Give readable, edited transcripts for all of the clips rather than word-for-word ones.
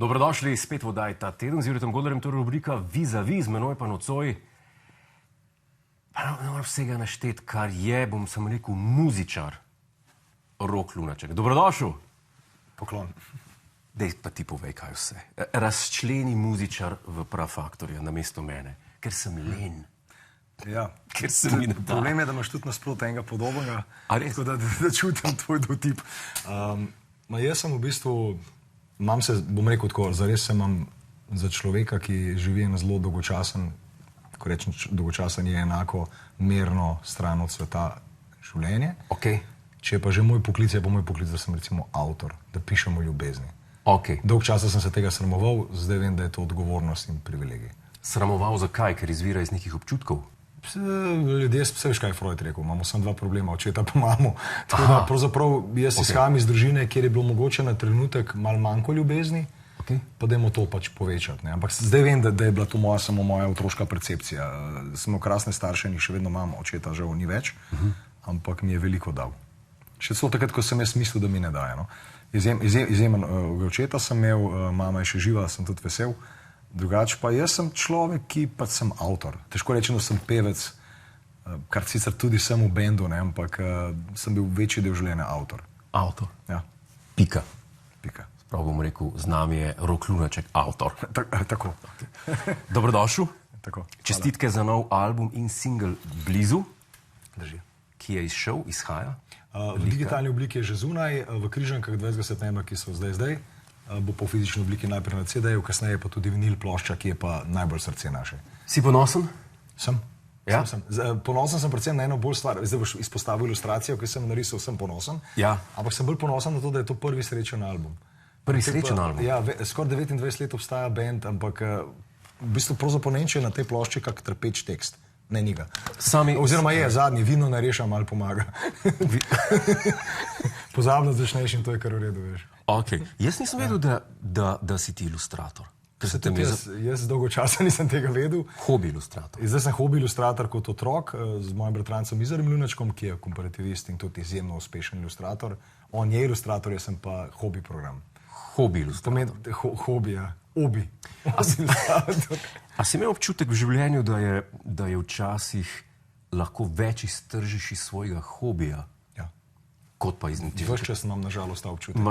Dobrodošli spet v oddaji ta teden z Juretom Godlerjem, to je rubrika Vis-a-vis, z menoj pa nocoj. Ne moram vsega našteti, kar je, bom samo rekel, muzičar Rok Lunaček. Dobrodošel. Poklon. Dej pa ti povej, kaj vse. Razčleni muzičar v Prafaktorja namesto mene, ker sem len. Ja. Ker se mi ne da. Problem je, da imaš tudi nasprot enega podobnega, tako da čutim tvoj dotip. Jaz sem v bistvu, imam se, bom rekel tako, zares se imam za človeka, ki živi na zelo dolgočasen, ko rečem dolgočasen, je enako merno stran od sveta življenje. Okay. Če je pa že moj poklic, je pa moj poklic, da sem recimo avtor, da pišem o ljubezni. Okay. Dolg časa sem se tega sramoval, zdaj vem, da je to odgovornost in privilegij. Sramoval zakaj? Ker izvira iz nekih občutkov? Ljudje, veš kaj je Freud rekel, imamo samo dva problema, očeta pa imamo. Tako da pravzaprav jaz izhajam iz družine, kjer je bilo mogoče na trenutek malo manjko ljubezni, pa dajmo to pač povečati. Ne? Ampak zdaj vem, da je bila to samo moja otroška percepcija. Sem krasne starše in jih še vedno imam, očeta žal ni več, ampak mi je veliko dal. Še celo takrat, ko sem jaz mislil, da mi ne daje. No? Izjemen očeta sem imel, mama je še živa, sem tudi vesel. Drugače pa jaz sem človek, ki pa sem avtor. Težko rečem, da sem pevec, kar sicer tudi sem v bendu, ne, ampak sem bil večji del življenja avtor. Avtor? Ja. Pika. Pika. Prav bom rekel, z nami je Rok Lunaček, avtor. Tako. Dobrodošel. Tako. Čestitke za nov album in single Blizu. Drži. Ki je izšel, izhaja. V digitalni obliki je že zunaj, v Križankah 20. septembra, ki so zdaj. Bo po fizični obliki najprej na CD-ju, kasneje pa tudi vinil plošča, ki je pa najbolj srce naše. Si ponosen? Sem. Ja? Sem. Ponosen sem predvsem na eno bolj stvar. Zdaj boš izpostavil ilustracijo, ki sem narisal, sem ponosen. Ja. Ampak sem bolj ponosen na to, da je to prvi srečen album. Prvi srečen album? Ja, skoraj 29 let obstaja band, ampak v bistvu pravzaprav ne je na tej plošči kak trpeč tekst. Ne, ni ga. Oziroma je, zadnji, vino ne reša, malo pomaga. Pozabno začneš in to je kar v redu, veš. Okay. Jaz nisem vedel, da si ti ilustrator. Jaz dolgo časa nisem tega vedel. Hobi ilustrator. Zdaj sem hobi ilustrator kot otrok z mojim bratrancem Izarjem Lunačkom, ki je komparativist in tudi izjemno uspešen ilustrator. On je ilustrator, jaz sem pa hobi program. Hobi ilustrator. Hobi, ja. Obi. A si imel občutek v življenju, da je včasih lahko več iztržiš iz svojega hobija? Ja. Kot pa iz ničesar? Ves čas imam nažalost ta občutek.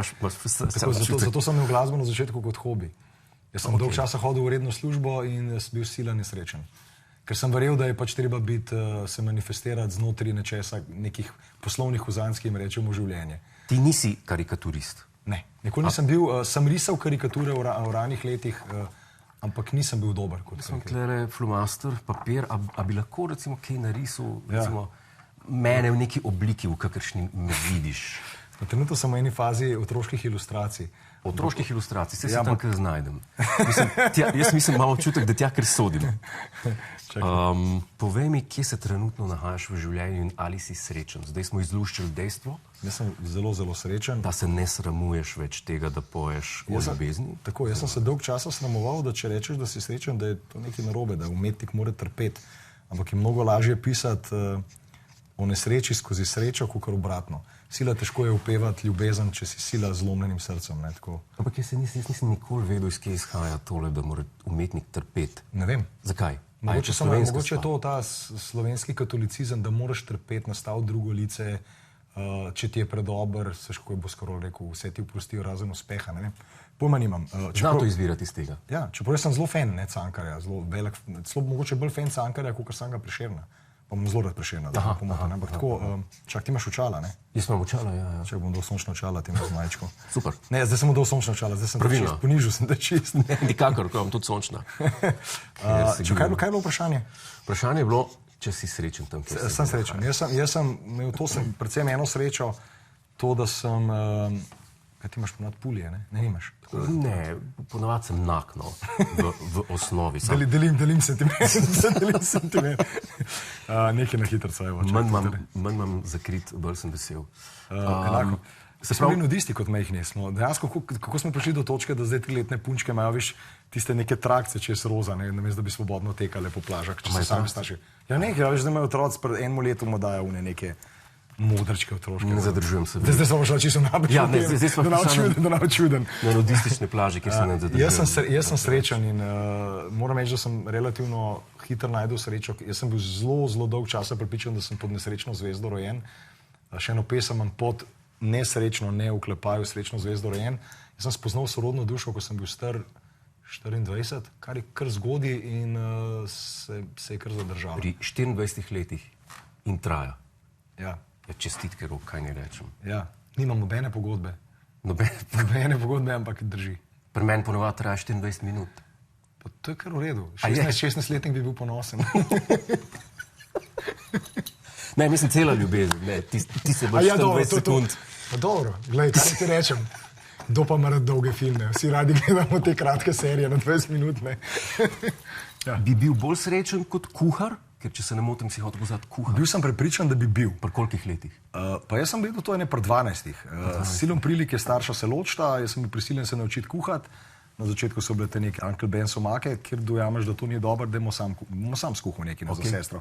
Zato sem imel glasbo na začetku kot hobi. Jaz sem dolgo časa hodil v redno službo in sem bil sila nesrečen. Ker sem verjel, da je pač treba se manifestirati znotraj nečesa, nekih poslovnih uzanj, ki jim rečemo življenje. Ti nisi karikaturist? Ne, nikoli nisem bil, sem risal karikature v ranih letih, ampak nisem bil dober. Sem tlele flomaster, papir, a bi lahko recimo kaj narisal, recimo mene v neki obliki, v kakršni me vidiš? Trenutno sem v eni fazi otroških ilustracij. Otroških ilustracij, se tam kar znajdem. Jaz mislim, imam občutek, da tja kar sodim. Povej mi, kje se trenutno nahajaš v življenju in ali si srečen? Zdaj smo izluščili dejstvo. Jaz sem zelo, zelo srečen. Da se ne sramuješ več tega, da poješ o ljubezni? Tako, jaz sem se dolg časa sramoval, da če rečeš, da si srečen, da je to nekaj narobe, da umetnik mora trpeti. Ampak je mnogo lažje pisati o nesreči skozi srečo, kakor obratno. Sila težko je upevati ljubezen, če si sila z zlomljenim srcem. Ne, ampak jaz nisem nikoli vedel, iz kje izhaja tole, da mora umetnik trpeti. Ne vem. Zakaj? Mogoče je to ta slovenski katolicizem, da moraš trpeti, nastaviti drugo lice, če ti je predober, kako bo skoro rekel, vse ti oprostijo razen uspeha. Ne vem. Pojma nimam. Znam to izvirati iz tega? Ja, čeprav jaz sem zelo fan Cankarja, zelo velik, mogoče bolj fan Cankarja, kot sem ga Prešerna. Pa bom zelo rad Prešerna, da pomotam. Ampak tako, čak, ti imaš očala, ne? Jaz imam očala, ja. Čak, bom dal sončno očala, ti imaš majčko. Super. Ne, zdaj sem dal sončno očala, zdaj sem čist, ponižil sem da čist. Nikakor, ko imam tudi sončna. Kaj je bilo vprašanje? Vprašanje je bilo, če si srečen tam, kjer si. Sem srečen. Jaz sem imel predvsem eno srečo, to, da sem... Kaj ti imaš ponad pulije, ne? Ne imaš? Ne, ponavad sem nakno v osnovi. Delim sentiment. Nekaj na hitrca, evo. Manj imam zakrit, bolj sem vesel. Enako. Smo bili nudisti kot mehni. Dejansko, kako smo prišli do točke, da zdaj 3-letne punčke imajo, viš, tiste neke trakce čez roza, namesto da bi svobodno tekale po plažah, če se sami starši. Ja, nekaj, veš, da imajo otroci pred enim letom dajo neke Modrčke otroške. Ne zadržujem se. Zdaj smo šli čisto napačno. Ja, ne, zdaj smo da nam čuden. Na nudistične plaže, kjer se ne zadržujem. Jaz sem srečen in moram reči, da sem relativno hitro najdel srečo. Jaz sem bil zelo dolg časa prepričan, da sem pod nesrečno zvezdo rojen. Še eno pesem imam pod nesrečno, ne vklepaju srečno zvezdo rojen. Jaz sem spoznal sorodno dušo, ko sem bil star 24, kar je kar zgodaj in se je kar zadržalo. Pri 24 letih in traja. Ja. Čestitke, Rok, kaj ne rečem. Ja, nimam nobene pogodbe. Nobene pogodbe, ampak drži. Pri meni ponovadi traja 24 minut. Pa to je kar v redu. 16-letnik bi bil ponosen. Ne, mislim, cela ljubezen. Ne, ti se boš 24 sekund. Pa dobro, gledaj, kaj ti rečem. Kdo pa ima rad dolge filme? Vsi radi gledamo te kratke serije na 20 minut, ne? Ja. Bi bil bolj srečen kot kuhar? Ker če se ne motim, si hotel postati kuhar. Bil sem prepričan, da bi bil. Pri kolikih letih? Pa jaz sem bil to pri 12. Silom prilik je starša se ločita, jaz sem bil prisiljen se naučiti kuhati. Na začetku so bile te neke Uncle Ben's omake, kjer dojameš, da to ni dobro, da bomo sam skuhal nekaj za sestro.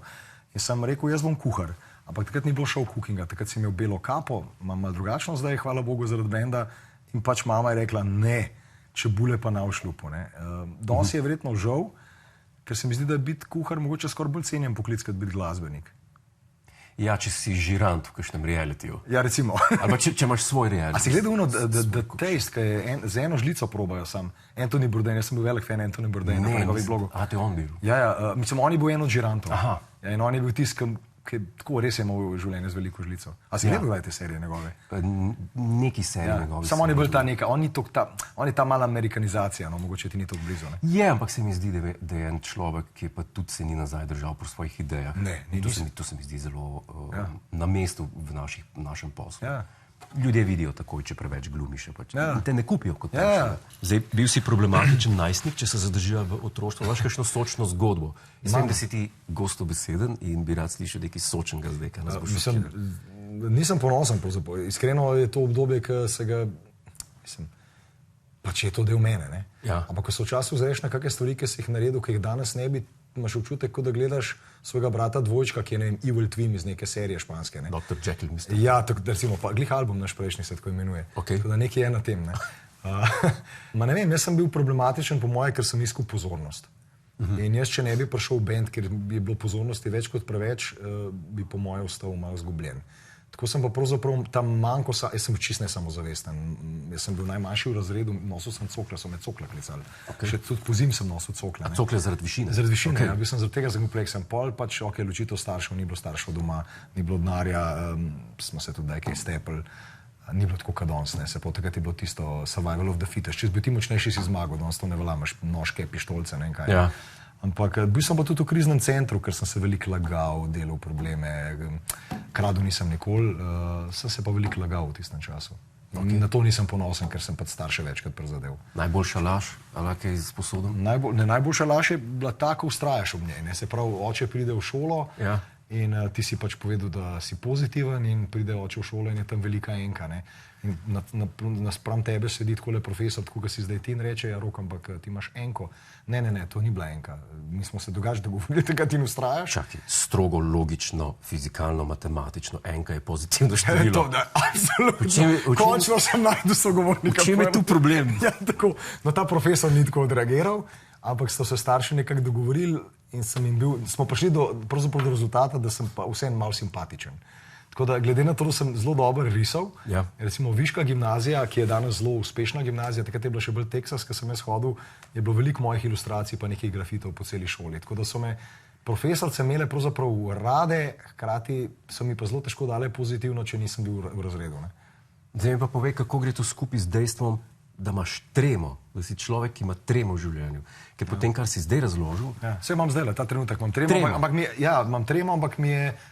In sem rekel, jaz bom kuhar. Ampak takrat ni bilo show cookinga, takrat si imel belo kapo, imam malo drugačno zdaj, hvala Bogu zaradi benda. In pač mama je rekla, ne, čebule pa na všlupu. Danes je verjetno žal, ker se mi zdi, da je biti kuhar mogoče skoraj bolj cenjen poklic, kot biti glasbenik. Ja, če si žirant v kakšnem realitiju. Ja, recimo. Ali če imaš svoj reality. A si gledal The Taste, ki je z eno žlico probajo sam. Anthony Bourdain, jaz sem bil velik fan Anthony Bourdain na njegovih blogov. A, te on bil? Ja, mislim, on je bil en od žirantov. Aha. Ja, in on je bil tisti, ki tako res je imel življenje z veliko žlico. A si gledal te serije njegove? Neki serije njegove. Samo on je bil ta neka, on je ta mala amerikanizacija, no, mogoče ti ni tako blizu, ne? Je, ampak se mi zdi, da je en človek, ki pa tudi se ni nazaj držal po svojih idejah. Ne, to se mi zdi zelo na mestu v našem poslu. Ja. Ljudje vidijo takoj, če preveč glumiš. Ja. Te ne kupijo kot ja. takšne. Zdaj, bil si problematičen najstnik, če se zadrživa v otroštvu. Imaš kakšno sočno zgodbo? Jaz vem, da si ti gostobeseden in bi rad slišal nekaj sočnega zdaj, kaj nas bo šokiralo. Nisem ponosen, pravzaprav. Iskreno je to obdobje, ki se ga, mislim, pač je to del mene, ne? Ja. Ampak ko se včasih ozreš na kakšne stvari, ki si jih naredil, ki jih danes ne bi, imaš občutek, kot da gledaš svojega brata dvojčka, ki je, ne vem, Evil Twin iz neke serije španske, ne? Dr. Jekyll, mislim. Ja, tako, recimo, pa glih album naš prejšnji se tako imenuje. Okay. Tako da nekaj je na tem, ne? Ma ne vem, jaz sem bil problematičen po moje, ker sem iskal pozornost. In jaz, če ne bi prišel v band, ker bi bilo pozornosti več kot preveč, bi po moje ostal malo zgubljen. Tako sem pa pravzaprav tam manjko, jaz sem čist nesamozavesten. Jaz sem bil najmanjši v razredu, nosil sem cokle, so me cokle klicali. Okay. Še tudi pozim sem nosil cokle. A cokle zaradi višine? Zaradi višine, okay. Ja, bil sem zaradi tega zakompleksen. Pol pač, ok, ločitev staršev, ni bilo staršev doma, ni bilo denarja, smo se tudi nekaj stepli, ni bilo tako kot danes, ne. Se pa takrat je bilo tisto survival of the fittest. Če bi ti močnejši si zmagal, danes to ne velja, imaš nožke, pištolce, ne vem kaj. Ja. Ampak bil sem pa tudi v kriznem centru, ker sem se veliko lagal, delal probleme, kradel nisem nikoli, sem se pa veliko lagal v tistem času. Okay. Na to nisem ponosen, ker sem pa starše večkrat prizadel. Najboljša laž, ali kaj sposoben? Najboljša laž je bila ta, ko ustrajaš ob njej. Ne? Se pravi, oče pride v šolo ja. In ti si pač povedal, da si pozitiven in pride oče v šolo in je tam velika enka. Ne? In naspram tebe sedi takole profesor, tako kot si zdaj ti in reče, ja, Rok, ampak ti imaš enko. Ne, to ni bila enka. Mi smo se drugače dogovorili, tega ti ne ustrajaš. Čakaj, strogo logično, fizikalno, matematično, enka je pozitivno število. Absolutno. Končno sem najdel sogovornika. V čem je tu problem? Ja, tako. No, ta profesor ni tako odreagiral, ampak so se starši nekako dogovorili in smo prišli do rezultata, da sem pa vseeno malo simpatičen. Tako da, glede na to, da sem zelo dobro risal, ja. Recimo Viška gimnazija, ki je danes zelo uspešna gimnazija, takrat je bila še bolj Teksas, ko sem jaz hodil, je bilo veliko mojih ilustracij pa nekih grafitov po celi šoli. Tako da so me profesorce imele pravzaprav rade, hkrati so mi pa zelo težko dale pozitivno, če nisem bil v razredu. Ne? Zdaj mi pa povej, kako gre to skupaj z dejstvom, da imaš tremo, da si človek, ki ima tremo v življenju. Ker potem, kar si zdaj razložil... Ja, vse imam zdaj, ta trenutek imam tremo. Imam tremo, ampak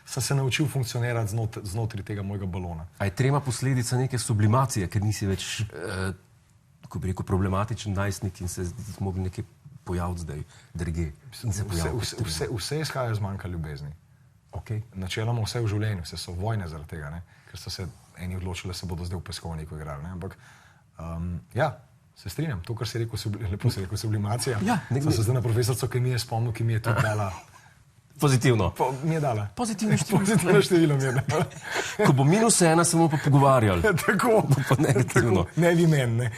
sem se naučil funkcionirati znotraj tega mojega balona. A je trema posledica neke sublimacije, ker nisi več, ko bi rekel, problematičen najstnik in se mogli nekaj pojaviti zdaj, drugje. Vse izhaja iz manjka ljubezni. Okay. Načeloma vse v življenju, vse so vojne zaradi tega, ne? Ker so se eni odločili, da se bodo zdaj v peskovniku igrali. Ne? Ampak ja, se strinjam. To, kar si rekel, lepo si rekel, sublimacija. Ja, sem se zdaj na profesorco kemije spomnil, ki mi je tudi dala Pozitivno. Mi je dala. Pozitivno število. Pozitivno število mi je dala. Ko bo -1, se bomo pa pogovarjali. Tako. Pa negativno. Tako. Ne vi meni, ne.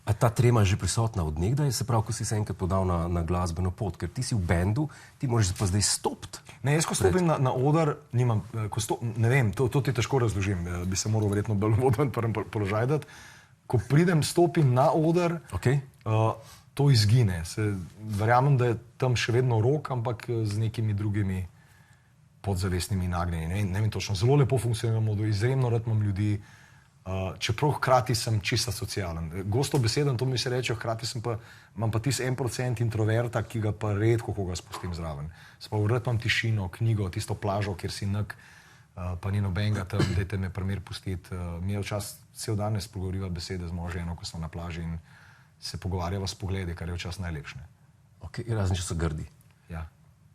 A ta trema je že prisotna od nekdaj, se pravi, ko si se enkrat podal na glasbeno pot, ker ti si v bendu, ti moraš pa zdaj stopiti. Ne, jaz ko stopim na oder, nimam, ne vem, to ti težko razložim, bi se moral verjetno bolj voden položaj dati. Ko stopim na oder, Okay. To izgine. Verjamem, da je tam še vedno rok, ampak z nekimi drugimi podzavestnimi nagnjenji. Ne vem točno, zelo lepo funkcioniramo, izjemno rad imam ljudi, čeprav hkrati sem čisto socialen. Gosto beseden, to mi se reče, hkrati imam pa tisti 1% introverta, ki ga pa redko koga spustim zraven. Sploh rad imam tišino, knjigo, tisto plažo, kjer si nek, pa ni nobenega tam, dajte me primer pustiti. Mi je včasih cel dan ne spregovoriva besede z mojo ženo, ko smo na plaži in se pogovarjava s pogledi, kar je včasih najlepše. Okay, razen če so grdi. Ja.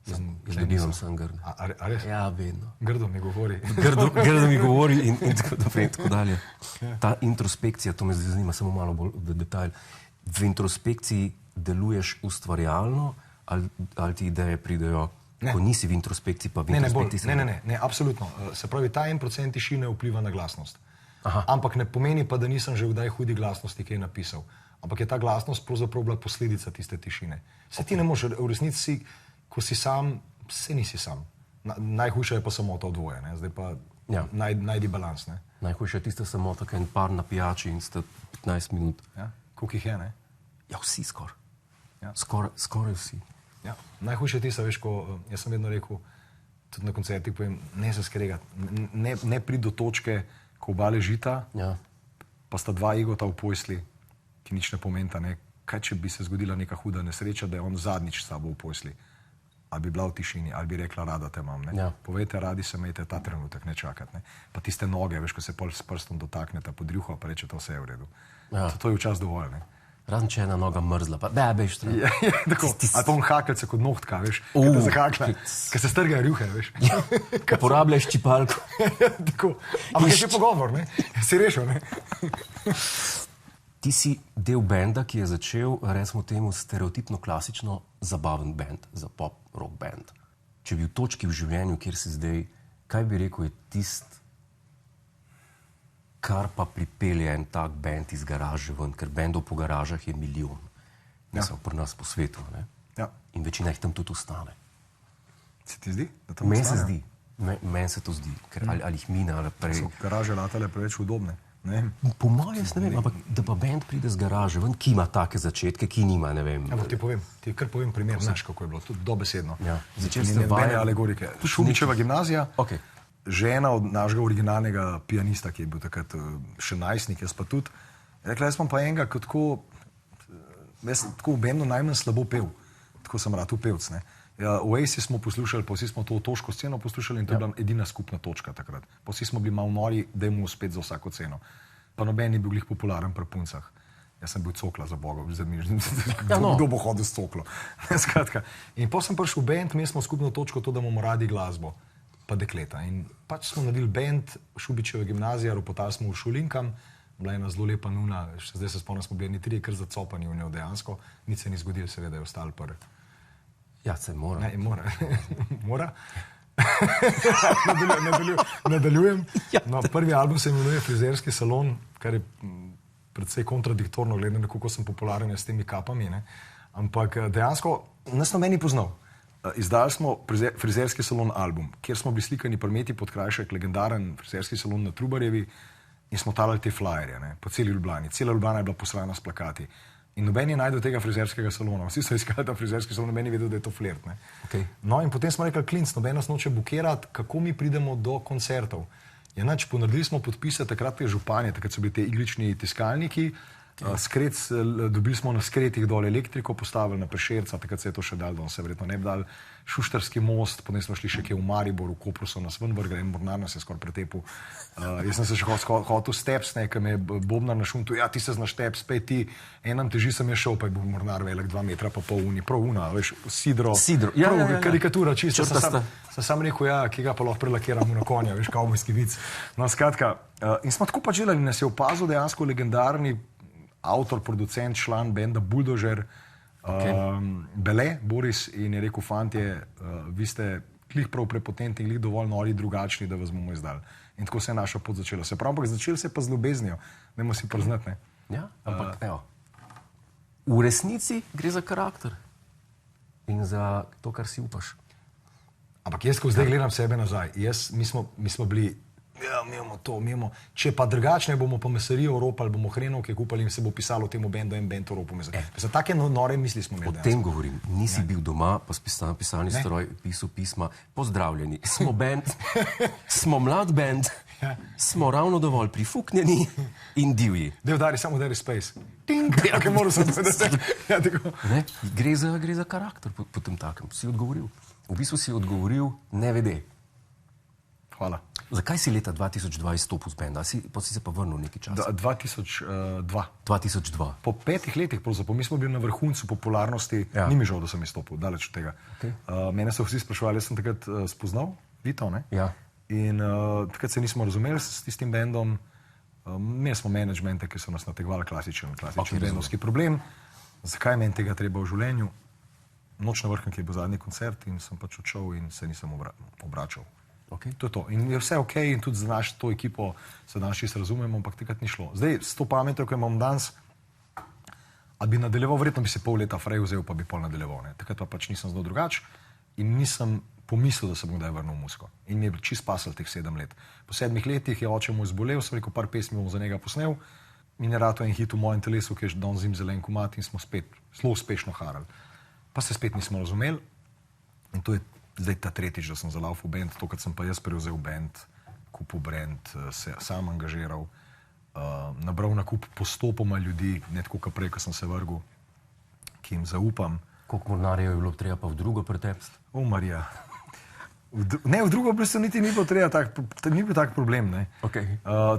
Jaz dobivam sem grd. A res? Ja, vedno. Grdo mi govori. Grdo mi govori in tako naprej in tako dalje. Ta introspekcija, to me zdaj zanima, samo malo bolj v detalj. V introspekciji deluješ ustvarjalno ali ti ideje pridejo, ko nisi v introspekciji, pa v introspekciji? Ne, absolutno. Se pravi, ta 1% tišine vpliva na glasnost. Ampak ne pomeni pa, da nisem že kdaj hudi glasnosti kaj napisal. Ampak je ta glasnost pravzaprav bila posledica tiste tišine. Se ti ne moreš, v resnici ko si sam, se nisi sam. Najhujša je pa samota dvoje, ne? Zdaj pa najdi balans. Ne? Najhujša je tista samota, kaj en par na pijači in sta 15 minut. Ja? Koliko jih je, ne? Ja, vsi skoraj. Ja. Skoraj vsi. Ja. Najhujša je tista, veš, ko jaz sem vedno rekel, tudi na koncertih povem, ne se skregati, ne pridi do točke, ko oba ležita, pa sta dva egota v pojsli, ki nič ne pomenta, ne? Kaj če bi se zgodila neka huda nesreča, da je on zadnjič s sabo v pojsli? Ali bi bila v tišini, ali bi rekla, rada te imam. Povejte, radi se imejte ta trenutek, ne čakati. Ne? Pa tiste noge, veš, ko se pol s prstom dotaknete pod rjuho, pa reče, to vse je v redu. To je včasih dovolj. Ne? Razen če je ena noga mrzla, pa bejš tam. Ali pa on hakelce kot nohtka, veš, ki te zakakla, ki se strgajo rjuhe, veš. Porabljaš čipalko. Ampak je že pogovor, ne? Si rešil, ne? Ti si del benda, ki je začel, recimo temu, stereotipno klasično zabaven bend, za pop rock band. Če bi v točki v življenju, kjer si zdaj, kaj bi rekel, je tist, kar pa pripelje en tak bend iz garaže ven, ker bendov po garažah je milijon. Mislim, pri nas po svetu, ne? In večina jih tam tudi ostane. Se ti zdi? Meni se zdi. Meni se to zdi, ker ali jih mine, ali prej. So garaže latale preveč udobne. Po mojem, jaz ne vem, ampak da pa bend pride z garaže ven, ki ima take začetke, ki nima, ne vem. Ti kar povem primer, znaš, kako je bilo, tudi dobesedno. Začeli ste vajati alegorike. Šubičeva gimnazija, žena od našega originalnega pianista, ki je bil takrat še najstnik, jaz pa tudi, rekla, jaz sem pa enega, kot tako v bendu najmanj slabo pel, tako sem rad pevc, ne. Oasis smo poslušali, pa vsi smo to otoško sceno poslušali in to je bila edina skupna točka takrat. Pa vsi smo bili malo nori, da je mu uspet za vsako ceno. Pa noben ni bil glih popularen pri puncah. Jaz sem bil cokla za Boga, kdo bo hodil s coklo. Skratka. In potem sem prišel v band, mi smo skupno točko to, da imamo radi glasbo, pa dekleta. In pač smo naredili band, Šubičeva gimnazija, ropotali smo v Šulinkam, bila je ena zelo lepa nuna, zdaj se spomnim, smo bili eni trije kar zacopani v njo dejansko, nič se ni zgodilo, seveda je ostal prvi. Ja, se mora. Mora. Nadaljujem. No, prvi album se imenuje Frizerski salon, kar je predvsej kontradiktorno, glede na kako sem popularen s temi kapami. Ne? Ampak dejansko nas noben ni poznal. Izdali smo Frizerski salon album, kjer smo bili slikani Prmeti Podkrajšek, legendaren frizerski salon na Trubarjevi in smo talali te flyerje po celi Ljubljani. Cela Ljubljana je bila posrana s plakati. In noben je najdel tega frizerskega salona. Vsi so iskali ta frizerski salon, noben je vedel, da je to flirt. No in potem smo rekli, klinc, noben nas noče bukirati, kako mi pridemo do koncertov. Enač, ponaredili smo podpise takrat te županje, takrat so bili te iglični tiskalniki, dobili smo na skretih dol elektriko, postavili na Prešerca, takrat se je to še dal, da se verjetno ne bi dal, Šuštarski most, potem smo šli še kje v Maribor, v Kopru so nas ven vrgli, en mornar nas je skoraj pretepil. Jaz sem se še hotel steps, nekaj me je bobnar na šuntu, ja, ti se znaš steps, pej ti, enam teži sem je šel, pa je bil mornar velik, 2 metra pa pol uni, prav una, veš, sidro, karikatura, čisto, sem sam rekel, ja, ki ga pa lahko prelakiramo na konja, veš, kavbojski vic. No, skratka, in smo tako pač delali, nas je opazil dejansko legendarni avtor, producent, član benda Bulldozer, Bele, Boris, in je rekel, fantje, vi ste glih prav prepotentni, glih dovolj nori, drugačni, da vas bomo izdali. In tako se je naša pot začela. Se pravi, ampak začel se pa z ljubeznijo, dajmo si priznati, ne? Ja, ampak evo. V resnici gre za karakter in za to, kar si upaš. Ampak jaz, ko zdaj gledam sebe nazaj, mi smo bili, ja, mi imamo to, mi imamo, če pa drugačne bomo pa mesarijo Evropa ali bomo hrenovke kupali in se bo pisalo temu bendu en bend Evropo. Za take nore misli smo imeli. O tem govorim. Nisi bil doma, pa pisalni stroj, pisal pisma, pozdravljeni. Smo bend, smo mlad bend, smo ravno dovolj prifuknjeni in divji. Samo udari space. Ting, kaj moram sem povedati. Ja, tako. Gre za karakter po tem takem. Si odgovoril. V bistvu si odgovoril nevede. Hvala. Zakaj si leta 2002 izstopil z benda? Pa si se pa vrnil nekaj časa? 2002. Po 5 letih, pravzaprav, mi smo bili na vrhuncu popularnosti, ni mi žal, da sem izstopil, daleč od tega. Mene so vsi spraševali, jaz sem takrat spoznal Vito, ne? Ja. In takrat se nismo razumeli s tistim bendom. Imeli smo menedžmente, ki so nas nategovali klasičen bendovski problem. Zakaj meni tega treba v življenju? Noč na vrhnki je bil zadnji koncert in sem pač odšel in se nisem obračal. To je to. In je vse ok in tudi za našo to ekipo se danes čisto razumemo, ampak takrat ni šlo. Zdaj, s to pametjo, ko imam danes, a bi nadaljeval, verjetno bi se pol leta frej vzel, pa bi pol nadaljeval. Ne? Takrat pa pač nisem znal drugače in nisem pomislil, da se bom kdaj vrnil v muziko. In mi je čist pasal teh 7 let. Po 7 letih je oče mu izbolel, sem rekel, par pesmi bom za njega posnel in je rato en hit v mojem telesu, ki je Don zim zelen komat in smo spet zelo uspešno harali. Pa se spet nismo razumeli in to je zdaj ta tretjič, da sem zalaufal band, to, kad sem pa jaz prevzel band, kupil brand, se sam angažiral, nabral na kup postopoma ljudi, ne tako kot prej, ko sem se vrgel, ki jim zaupam. Koliko mornarjev je bilo treba pa v drugo pretepst? O, Marija. Ne, v drugo brstu niti ni bilo treba, ni bil tak problem, ne.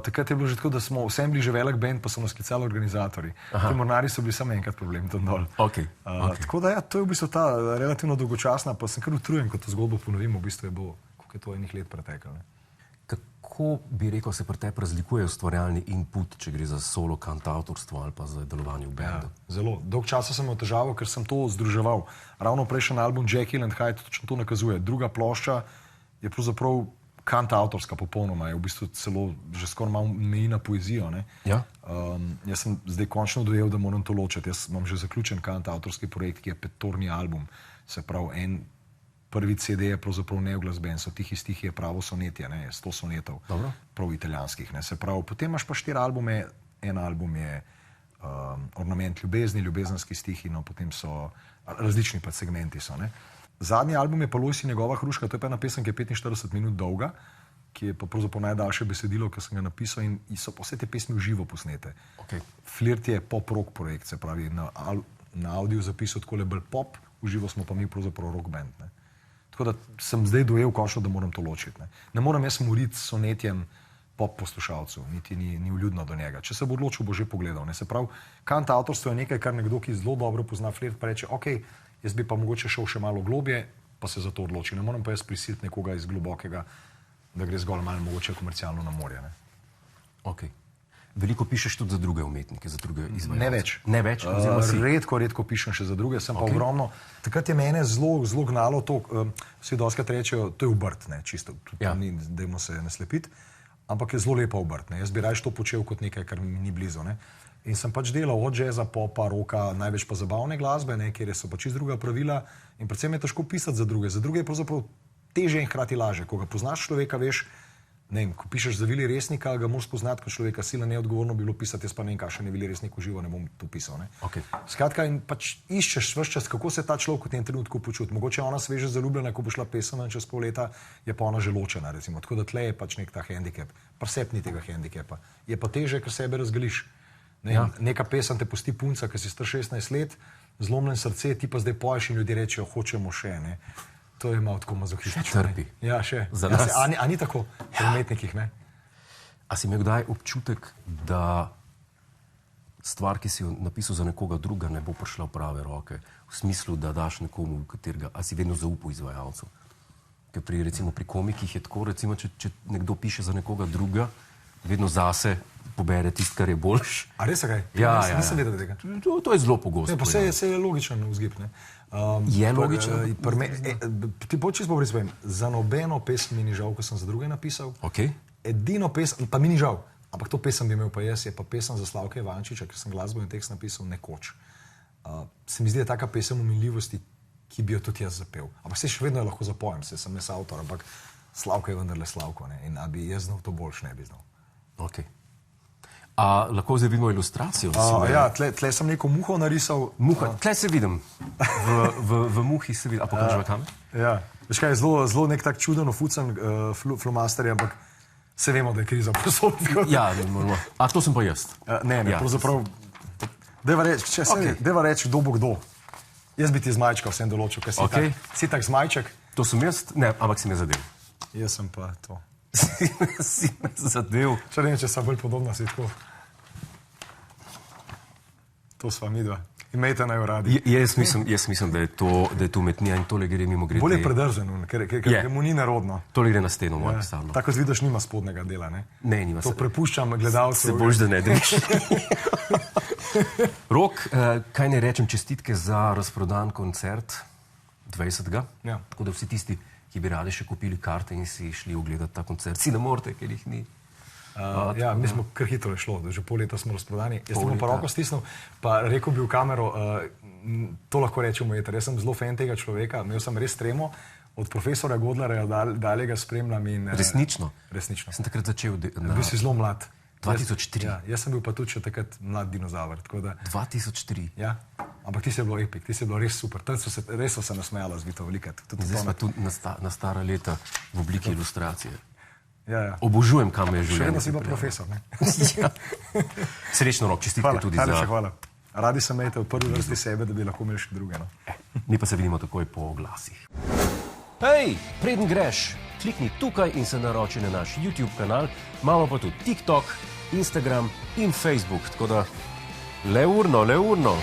Takrat je bilo že tako, da smo vsem bili že velik band, pa so nas klicali organizatorji. Ti mornari so bili samo enkrat problem, tam dol. Tako da ja, to je v bistvu ta relativno dolgočasna, pa sem kar utrujen, ko to zgodbo ponovim, v bistvu je bilo, koliko je to enih let preteklo. Kako bi rekel, se pri tebi razlikuje ustvarjalni input, če gre za solo kantavtorstvo ali pa za delovanje v bendu? Ja, zelo. Dolg časa sem imel težavo, ker sem to združeval. Ravno prejšnji album Jekyll and Hyde točno to nakazuje. Druga plošča je pravzaprav kantavtorska popolnoma, je v bistvu celo že skoraj malo meji na poezijo. Ne? Ja. Jaz sem zdaj končno dojel, da moram to ločiti. Jaz imam že zaključen kantavtorski projekt, ki je 5-torni album. Se pravi, prvi CD je pravzaprav neuglasben, so tihi stihi, je pravo sonetje, ne, 100 sonetov, prav italijanskih. Ne. Se pravi, potem imaš pa 4 albume, en album je Ornament ljubezni, ljubezenski stihi, no potem so različni pa segmenti so. Ne. Zadnji album je pa Lojs in njegova hruška, to je pa ena pesem, ki je 45 minut dolga, ki je pa pravzaprav najdaljše besedilo, ki sem ga napisal in so pa vse te pesmi v živo posnete. Flirt je pop-rock projekt, se pravi, na audio zapisu takole bolj pop, v živo smo pa mi pravzaprav rock band. Ne. Tako da sem zdaj dojel končno, da moram to ločiti. Ne moram jaz moriti s sonetjem pop poslušalcev, niti ni vljudno do njega. Če se bo odločil, bo že pogledal. Ne. Se pravi, kantavtorstvo je nekaj, kar nekdo, ki zelo dobro pozna flirt, pa reče, ok, jaz bi pa mogoče šel še malo globje, pa se za to odloči. Ne moram pa jaz prisiliti nekoga iz globokega, da gre zgolj malo mogoče komercialno na morje. Ne. Ok. Veliko pišeš tudi za druge umetnike, za druge izvajalce? Ne več. Redko pišem še za druge, sem pa ogromno. Takrat je mene zelo gnalo to, vsi dostikrat rečejo, to je obrt, ne, čisto, dajmo se ne slepiti, ampak je zelo lepa obrt. Ne. Jaz bi raje to počel kot nekaj, kar mi ni blizu. Ne. In sem pač delal od jazza, popa, rocka, največ pa zabavne glasbe, ne, kjer so pač čisto druga pravila in predvsem je težko pisati za druge. Za druge je pravzaprav težje in hkrati lažje. Ko ga poznaš človeka, veš, ne vem, ko pišeš za Vili Resnika, ga moraš poznati kot človeka, sila neodgovorno bilo pisati, jaz pa ne vem, kakšen je Vili Resnik v živo, ne bom to pisal. Ne. Skratka, in pač iščeš ves čas, kako se ta človek v tem trenutku počuti. Mogoče je ona sveže zaljubljena, ko bo šla pesem in čez pol leta je pa ona že ločena, recimo. Tako da tle je pač nek ta hendikep. Presep ni tega hendikepa. Je pa teže, ker sebe razgališ. Neka pesem te pusti punca, ki si star 16 let, zlomljen srce, ti pa zdaj poješ in ljudje rečejo, hočemo še, ne. To je malo tako mazohistično. Še trpi. Ja, še. A ni tako pri umetnikih, ne? A si imel kdaj občutek, da stvar, ki si jo napisal za nekoga druga, ne bo prišla v prave roke? V smislu, da daš nekomu, katerega, a si vedno zaupal izvajalcu? Ker recimo pri komikih je tako, recimo, če nekdo piše za nekoga druga, vedno zase pobere tisto, kar je boljš. A res je kaj? Ja, nisem vedel tega. To je zelo pogosto. Ne, pa se je logičen vzgib. Je logično? Ti počeš bo prispevim. Za nobeno pesem mi ni žal, ko sem za druge napisal. Okay. Edino pesem, pa mi ni žal, ampak to pesem bi imel pa jaz, je pa pesem za Slavka Ivančiča, ker sem glasbo in tekst napisal nekoč. Se mi zdi, da je taka pesem umiljivosti, ki bi jo tudi jaz zapel. Ampak se še vedno lahko zapojem, sem jaz avtor, ampak Slavka je vendarle Slavko, ne? In a bi jaz znal to boljš, ne bi znal. Okay. A lahko zdaj vidimo ilustracijo? Ja, tle sem neko muho narisal. Muha, tle se vidim. V muhi se vidim. A pokaževa kamer? Ja, veš kaj, zelo nek tak čuden, ofucen flomaster, ampak se vemo, da je kriza posod. Ja, normalno. A to sem pa jaz? Ne, pravzaprav, deva reči, kdo bo kdo. Jaz bi ti z majčka vsem določil, ker si tak z majček. To sem jaz? Ne, ampak si me zadev. Jaz sem pa to. Si me zadev. Če ne vem, če sem bolj podobna, si tako. To sva midva. Imejte naj uradi. Jaz mislim, da je to umetnija in tole gre mimo grede. Bolje predržen, ker mu ni nerodno. Tole gre na steno, moja stavno. Tako z vidiš, nima spodnega dela, ne? Ne, nima. To prepuščam gledalcev. Se boš, da ne deš. Rok, kaj ne rečem, čestitke za razprodan koncert 20. Ja. Tako da vsi tisti, ki bi radi še kupili karte in si šli ogledati ta koncert, si ne morete, ker jih ni. Ja, mi smo kar hitro šlo, da že pol leta smo razprodani. Jaz ti bom pa roko stisnil, pa rekel bi v kamero, to lahko rečemo, jaz sem zelo fan tega človeka, imel sem res tremo, od profesora Godlerja dalje ga spremljam in... Resnično? Resnično. Sem takrat začel... Bil si zelo mlad. 2003. Ja, jaz sem bil pa tudi še takrat mlad dinozaver. 2003. Ja, ampak ti si bilo epik, ti si bilo res super. Res so se nasmejala z Vito Velikat. Zdaj smo tu na stara leta v obliki ilustracije. Ja. Obožujem, kam je življenje. Še vedno si pa profesor, ne? Ja. Srečno, Rok, čestitke tudi za... Hvala. Radi se imejte v prvi vrsti sebe, da bi lahko imeli še druge. No? Mi pa se vidimo takoj po oglasih. Hej, preden greš, klikni tukaj in se naroči na naš YouTube kanal. Imamo pa tudi TikTok, Instagram in Facebook, tako da le urno.